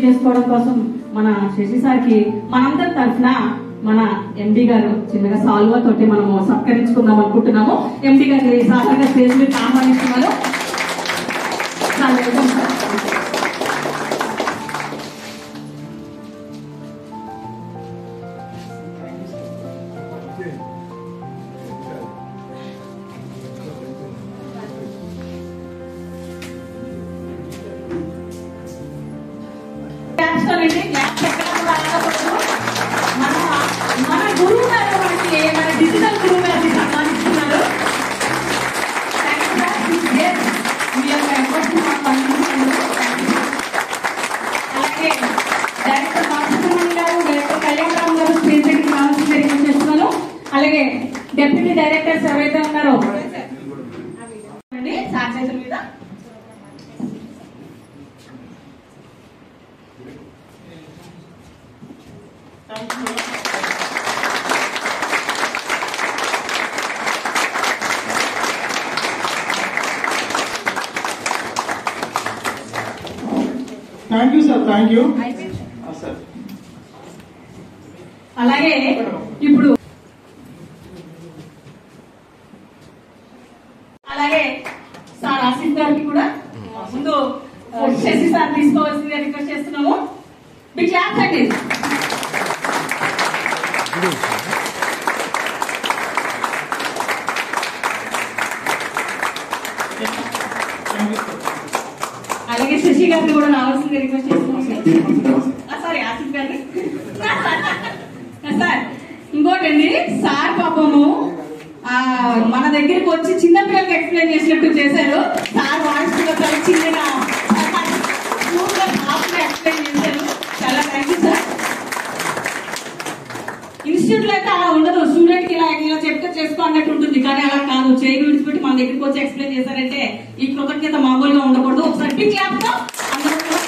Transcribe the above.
చేసుకోవడం కోసం మన శశి సార్కి మనందరి తరఫున మన ఎండి గారు చిన్నగా సాల్వా తోటి మనము సత్కరించుకుందాం అనుకుంటున్నాము. ఎండి గారు సాధారణ స్టేజ్ మీద ఆహ్వానిస్తున్నారు. మన గురువు గారు మనకి మన డిజిటల్ గురువు గారిని సన్మానిస్తున్నారు. అలాగే డైరెక్టర్ మాధుసుమణి గారు, డైరెక్టర్ కళ్యాణరావు గారు స్టేజ్ దగ్గరికి రావాల్సింది రిక్వెస్ట్ చేస్తున్నాను. అలాగే డెప్యూటీ డైరెక్టర్స్ ఎవరైతే ఉన్నారో సార్ చేతుల మీద thank you sir. Thank you sir. అలాగే ఇప్పుడు అలాగే సార్ ఆసిఫ్ గారికి కూడా ముందు శశి సార్ తీసుకోవాల్సిందిగా రిక్వెస్ట్ చేస్తున్నాము. మీకు క్లాప్స్ అండి. అలాగే శశి గారిని కూడా రావాల్సిందిగా రిక్వెస్ట్ చేస్తున్నాము. సారీ ఆసిఫ్ గారిని. సార్ ఇంకోటండి, సార్ పాపము మన దగ్గరికి వచ్చి చిన్న పిల్లలకి ఎక్స్ప్లెయిన్ చేసినట్టు చేశారు. సార్ వాయిస్ చాలా చిన్నగా ఎక్స్ప్లెయిన్ చేశారు. చాలా థ్యాంక్ యూ సార్. ఇన్స్టిట్యూట్ లో అయితే అలా ఉండదు. స్టూడెంట్ కి ఇలా చెప్తే చేసుకో అన్నట్టు ఉంటుంది, కానీ అలా కాదు. చేయి విడిచిపెట్టి మన దగ్గరికి వచ్చి ఎక్స్ప్లెయిన్ చేశారంటే ఈ కృతజ్ఞత మామూలుగా ఉండకూడదు. ఒకసారి క్లాప్ తో అందరూ కూడా